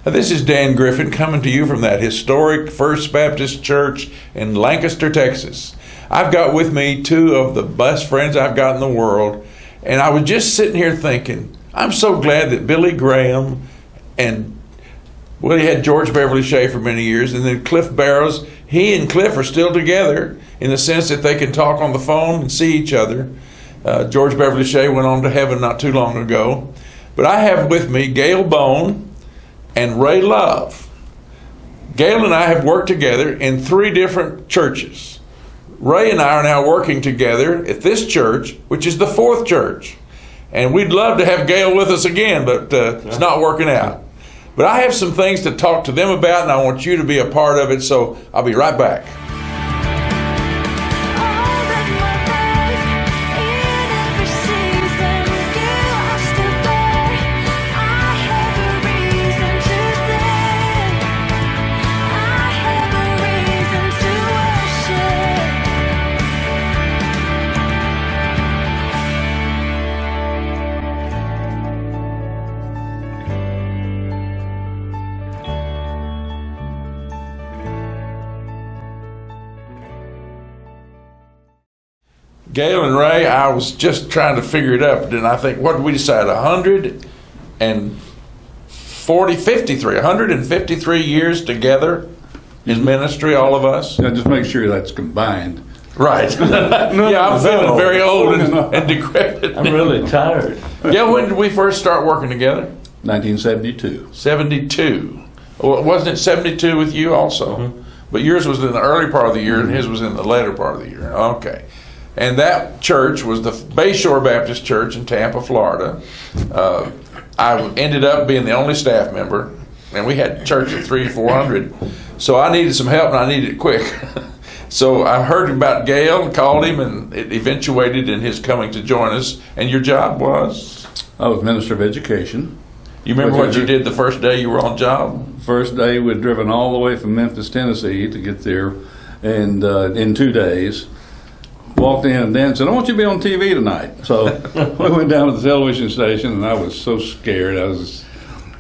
This is Dan Griffin coming to you from that historic First Baptist Church in Lancaster, Texas. I've got with me two of the best friends I've got in the world, and I was just sitting here thinking, I'm so glad that Billy Graham and, well, he had George Beverly Shea for many years, and then Cliff Barrows, he and Cliff are still together in the sense that they can talk on the phone and see each other. George Beverly Shea went on to heaven not too long ago. But I have with me Gayle Bone and Ray Love. Gayle and I have worked together in 3 different churches. Ray and I are now working together at this church, which is the 4th church. And we'd love to have Gayle with us again, but it's not working out. But I have some things to talk to them about, and I want you to be a part of it, so I'll be right back. Gayle and Ray, I was just trying to figure it up, and I think, what did we decide? 153 years together in ministry, all of us. Yeah, just make sure that's combined. Right. Yeah, I'm feeling very old and decrepit. I'm really tired. Yeah, when did we first start working together? 1972. 72. Well, wasn't it 72 with you also? Mm-hmm. But yours was in the early part of the year, and his was in the later part of the year. Okay. And that church was the Bayshore Baptist Church in Tampa, Florida. I ended up being the only staff member, and we had a church of 300 or 400. So I needed some help, and I needed it quick. So I heard about Gayle and called him, and it eventuated in his coming to join us. And your job was? I was Minister of Education. You remember what you did the first day you were on job? First day, we'd driven all the way from Memphis, Tennessee to get there, and in 2 days. Walked in, and Dan said, I want you to be on TV tonight. So we went down to the television station, and I was so scared.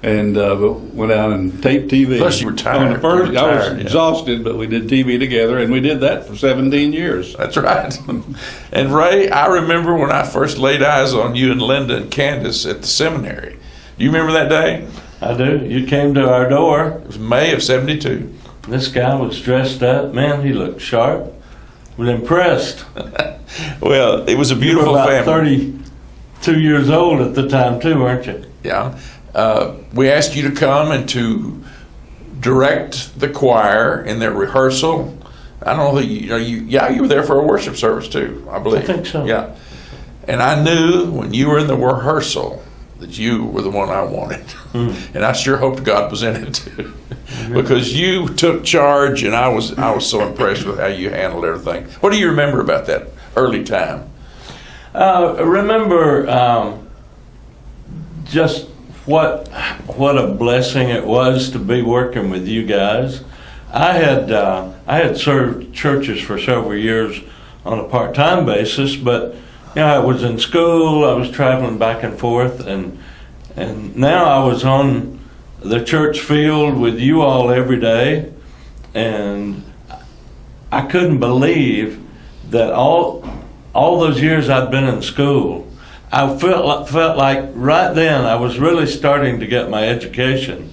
But went out and taped TV. Plus you were tired. On the first, I was exhausted, but we did TV together, and we did that for 17 years. That's right. And Ray, I remember when I first laid eyes on you and Linda and Candace at the seminary. Do you remember that day? I do. You came to our door. It was May of 72. This guy was dressed up. Man, he looked sharp. Was impressed. Well, it was a beautiful you were about family. 32 years old at the time too, weren't you? Yeah. We asked you to come and to direct the choir in their rehearsal. I don't know that you were there for a worship service too, I believe. I think so. Yeah. And I knew when you were in the rehearsal that you were the one I wanted. And I sure hoped God was in it too. Because you took charge, and I was so impressed with how you handled everything. What do you remember about that early time? Remember just what a blessing it was to be working with you guys. I had served churches for several years on a part-time basis, but I was in school. I was traveling back and forth, and now I was on the church field with you all every day, and I couldn't believe that all those years I'd been in school, I felt like right then I was really starting to get my education,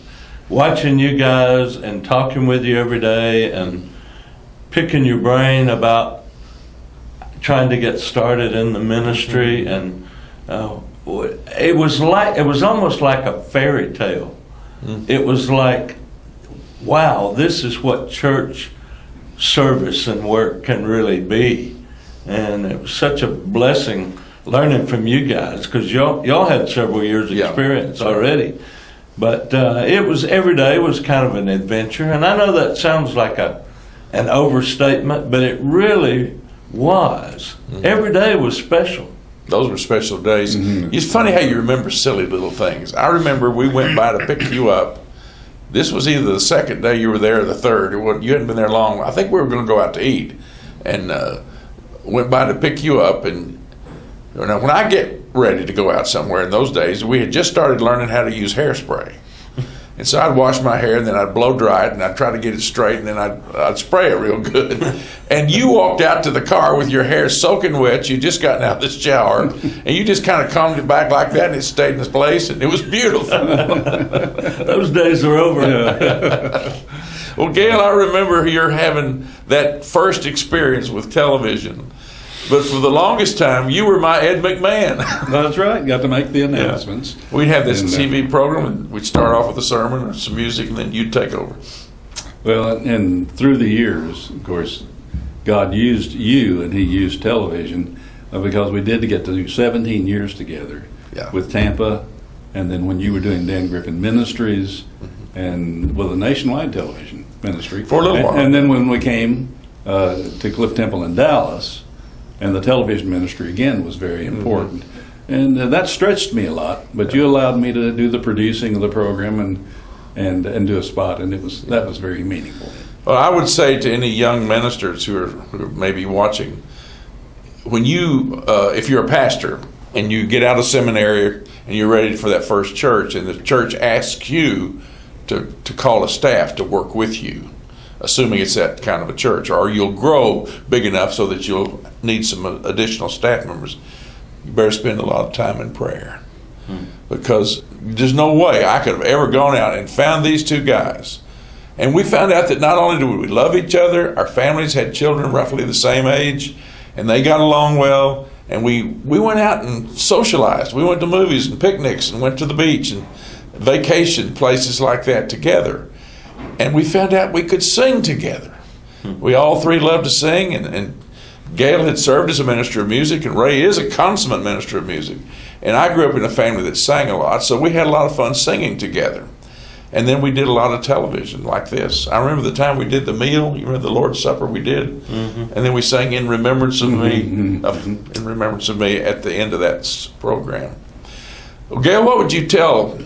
watching you guys and talking with you every day and picking your brain about trying to get started in the ministry, and it was almost like a fairy tale. It was like, wow, this is what church service and work can really be. And it was such a blessing learning from you guys, because y'all had several years experience already. But it was, every day was kind of an adventure. And I know that sounds like an overstatement, but it really was. Every day was special. Those were special days. It's funny how you remember silly little things. I remember we went by to pick you up. This was either the second day you were there or the third. You hadn't been there long. I think we were going to go out to eat, and went by to pick you up. And when I get ready to go out somewhere in those days, we had just started learning how to use hairspray. And so I'd wash my hair, and then I'd blow dry it, and I'd try to get it straight, and then I'd spray it real good. And you walked out to the car with your hair soaking wet. You'd just gotten out of the shower, and you just kind of combed it back like that, and it stayed in its place, and it was beautiful. Those days are over. Well, Gayle, I remember you're having that first experience with television. But for the longest time, you were my Ed McMahon. That's right. Got to make the announcements. Yeah. We'd have this TV program, and we'd start off with a sermon or some music, and then you'd take over. Well, and through the years, of course, God used you, and He used television because we did get to do 17 years together with Tampa, and then when you were doing Dan Griffin Ministries, and with a nationwide television ministry. For a little while. And then when we came to Cliff Temple in Dallas, and the television ministry again was very important, and that stretched me a lot. But you allowed me to do the producing of the program and do a spot, and that was very meaningful. Well, I would say to any young ministers who are maybe watching, when you, if you're a pastor and you get out of seminary and you're ready for that first church, and the church asks you to call a staff to work with you, assuming it's that kind of a church, or you'll grow big enough so that you'll need some additional staff members, you better spend a lot of time in prayer. Because there's no way I could have ever gone out and found these two guys. And we found out that not only do we love each other, our families had children roughly the same age, and they got along well, and we went out and socialized. We went to movies and picnics and went to the beach and vacation places like that together. And we found out we could sing together. We all three loved to sing, and Gayle had served as a minister of music, and Ray is a consummate minister of music. And I grew up in a family that sang a lot, so we had a lot of fun singing together. And then we did a lot of television like this. I remember the time we did the meal. You remember the Lord's Supper we did? And then we sang In Remembrance of Me, In Remembrance of Me at the end of that program. Well, Gayle, what would you tell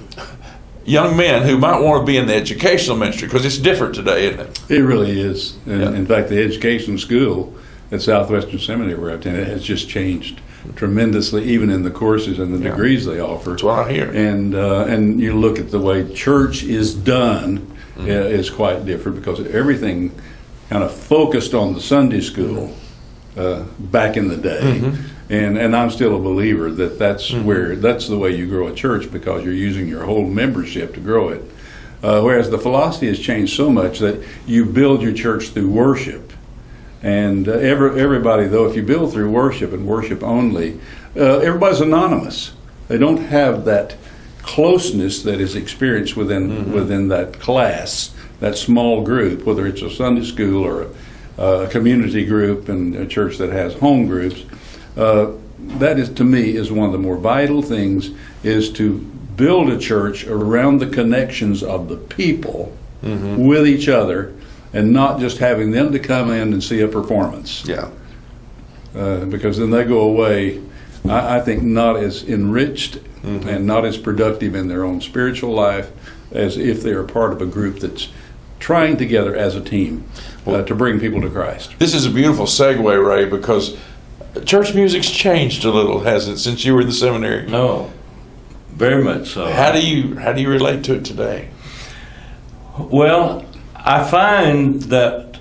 young men who might want to be in the educational ministry? Because it's different today, isn't it? It really is. And in fact, the education school at Southwestern Seminary where I attended has just changed tremendously, even in the courses and the degrees they offer. That's what I hear. And you look at the way church is done is quite different, because everything kind of focused on the Sunday school back in the day. And I'm still a believer that that's the way you grow a church, because you're using your whole membership to grow it. Whereas the philosophy has changed so much that you build your church through worship. And everybody, though, if you build through worship and worship only, everybody's anonymous. They don't have that closeness that is experienced within that class, that small group, whether it's a Sunday school or a community group and a church that has home groups. That is, to me, is one of the more vital things, is to build a church around the connections of the people with each other, and not just having them to come in and see a performance. Because then they go away, I think, not as enriched and not as productive in their own spiritual life as if they're a part of a group that's trying together as a team to bring people to Christ. This is a beautiful segue, Ray, because church music's changed a little, hasn't it, since you were in the seminary? No, very much so. How do you relate to it today? Well, I find that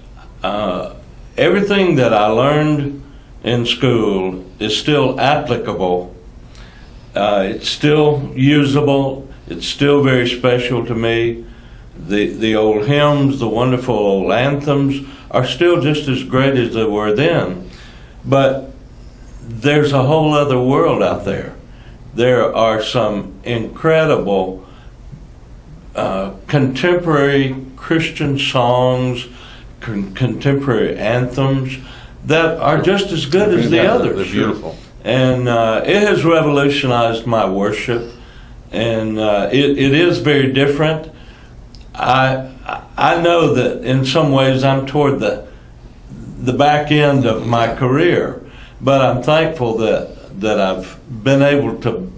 everything that I learned in school is still applicable. It's still usable. It's still very special to me. The old hymns, the wonderful old anthems are still just as great as they were then. But there's a whole other world out there. There are some incredible contemporary Christian songs, contemporary anthems that are just as good as the others. They're beautiful. And it has revolutionized my worship, and it is very different. I know that in some ways I'm toward the back end of my career, but I'm thankful that I've been able to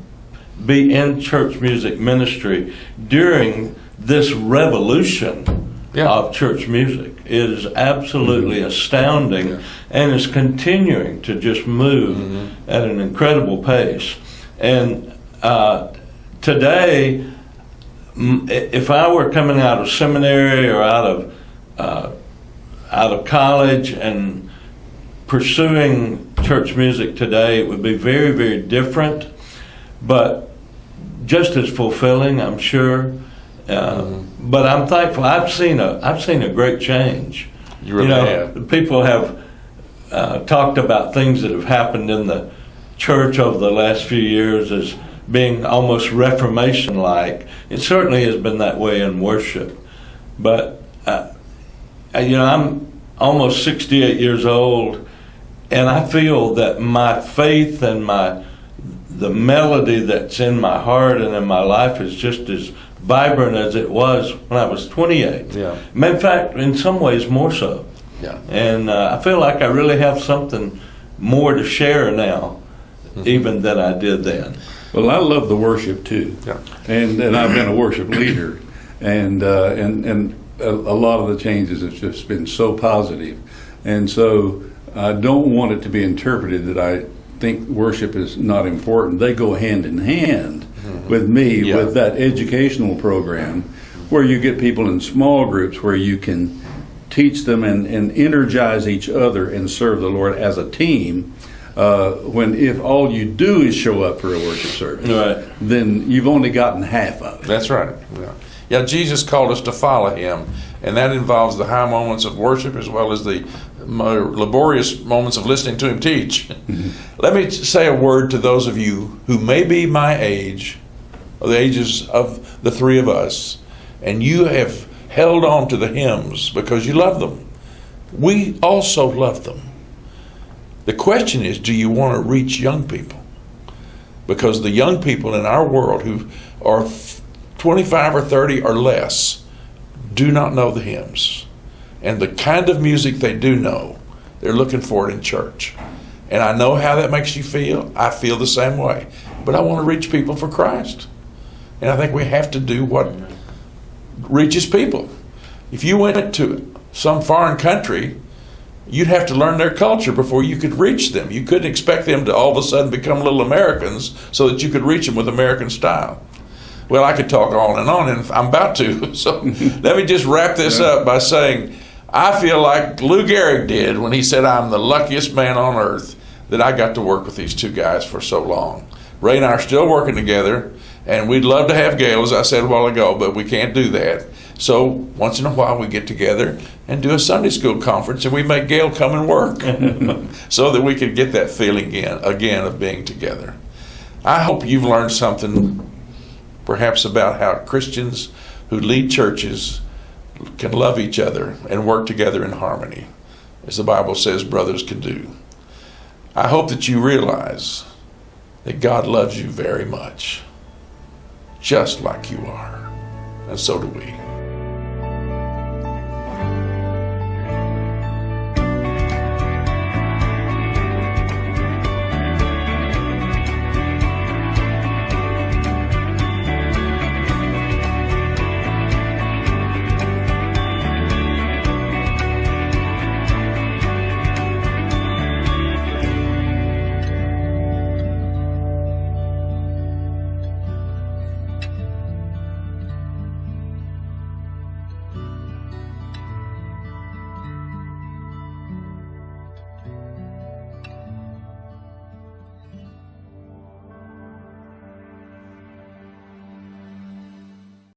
be in church music ministry during this revolution of church music. It is absolutely astounding, and is continuing to just move at an incredible pace. And today, if I were coming out of seminary or out of college and pursuing church music today, it would be very, very different, but just as fulfilling, I'm sure. But I'm thankful. I've seen a great change. You really have. People have talked about things that have happened in the church over the last few years as being almost Reformation-like. It certainly has been that way in worship. But, I'm almost 68 years old, and I feel that my faith and the melody that's in my heart and in my life is just as vibrant as it was when I was 28. Yeah. In fact, in some ways more so. Yeah. And I feel like I really have something more to share now, even than I did then. Well, I love the worship too, Yeah. and I've been a worship leader, and a lot of the changes have just been so positive, and so I don't want it to be interpreted that I think worship is not important. They go hand in hand with me, Yeah. with that educational program where you get people in small groups where you can teach them and energize each other and serve the Lord as a team. If all you do is show up for a worship service, Right. then you've only gotten half of it. That's right. Yeah, Jesus called us to follow him, and that involves the high moments of worship as well as the more laborious moments of listening to him teach. Let me say a word to those of you who may be my age, or the ages of the three of us, and you have held on to the hymns because you love them. We also love them. The question is, do you want to reach young people? Because the young people in our world who are 25 or 30 or less do not know the hymns. And the kind of music they do know, they're looking for it in church. And I know how that makes you feel. I feel the same way. But I want to reach people for Christ. And I think we have to do what reaches people. If you went to some foreign country, you'd have to learn their culture before you could reach them. You couldn't expect them to all of a sudden become little Americans so that you could reach them with American style. Well, I could talk on, and I'm about to. So let me just wrap this up by saying I feel like Lou Gehrig did when he said, I'm the luckiest man on earth that I got to work with these two guys for so long. Ray and I are still working together, and we'd love to have Gayle, as I said a while ago, but we can't do that. So once in a while we get together and do a Sunday school conference, and we make Gayle come and work so that we can get that feeling again of being together. I hope you've learned something perhaps about how Christians who lead churches can love each other and work together in harmony, as the Bible says brothers can do. I hope that you realize that God loves you very much, just like you are, and so do we.